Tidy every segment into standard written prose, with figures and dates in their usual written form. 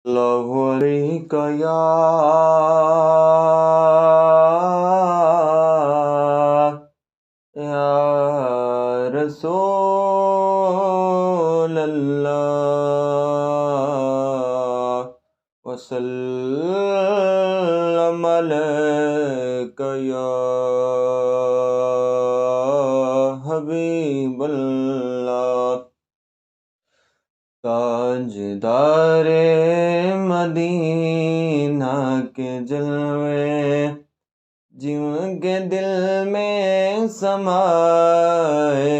اللہ علیک یا رسول اللہ وسلم علیک یا حبیب اللہ۔ تاجدار مدینہ کے جلوے جن کے دل میں سمائے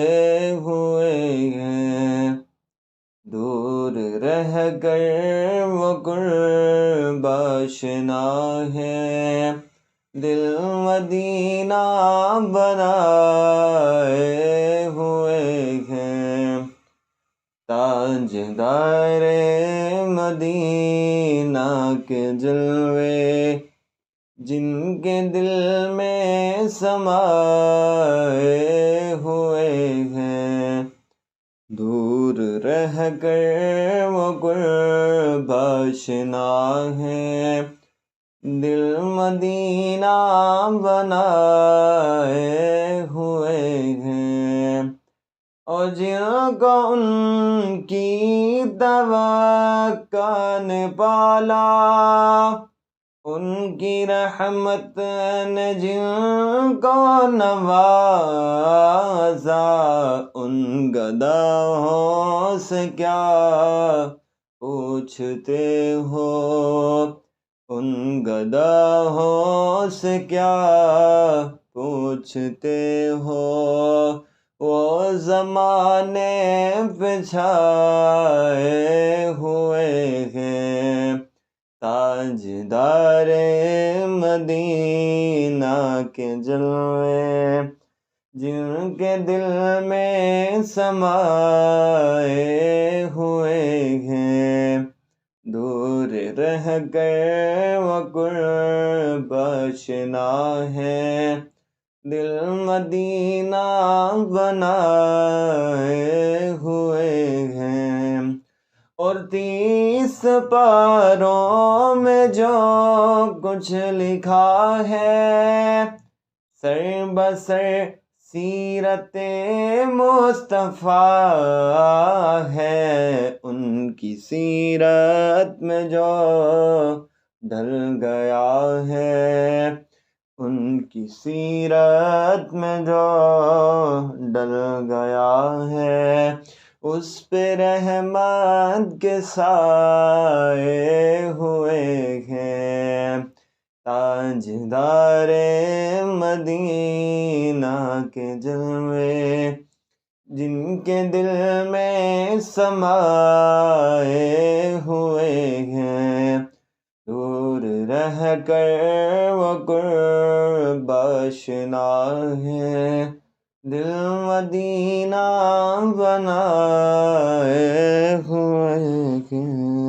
ہوئے ہیں، دور رہ کر وہ قرب آشنا ہے، دل مدینہ بنائے ہوئے ہیں۔ تاجدار مدینہ کے جلوے جن کے دل میں سمائے ہوئے ہیں، دور رہ کر وہ قرب آشنا ہے، دل مدینہ بنائے ہوئے ہیں۔ اور جن کو ان کی توقع نے پالا، ان کی رحمت نے جن کو نوازا، ان گداہوں سے کیا پوچھتے ہو، ان گداہوں سے کیا پوچھتے ہو، وہ زمانے پہ چھائے ہوئے ہیں۔ تاجدار مدینہ کے جلوے جن کے دل میں سمائے ہوئے ہیں، دور رہ کر وہ قرب آشنا ہے، دل مدینہ بنائے ہوئے ہیں۔ اور 30 پاروں میں جو کچھ لکھا ہے، سر بسر سیرت مصطفیٰ ہے، ان کی سیرت میں جو ڈل گیا ہے، ان کی سیرت میں جو ڈل گیا ہے، اس پہ رحمت کے سائے ہوئے ہیں۔ تاجدار مدینہ کے جلوے جن کے دل میں سمائے ہوئے ہیں، دور رہ کر وہ قرب آشنا ہے، دل مدینہ بنائے ہوئے ہیں۔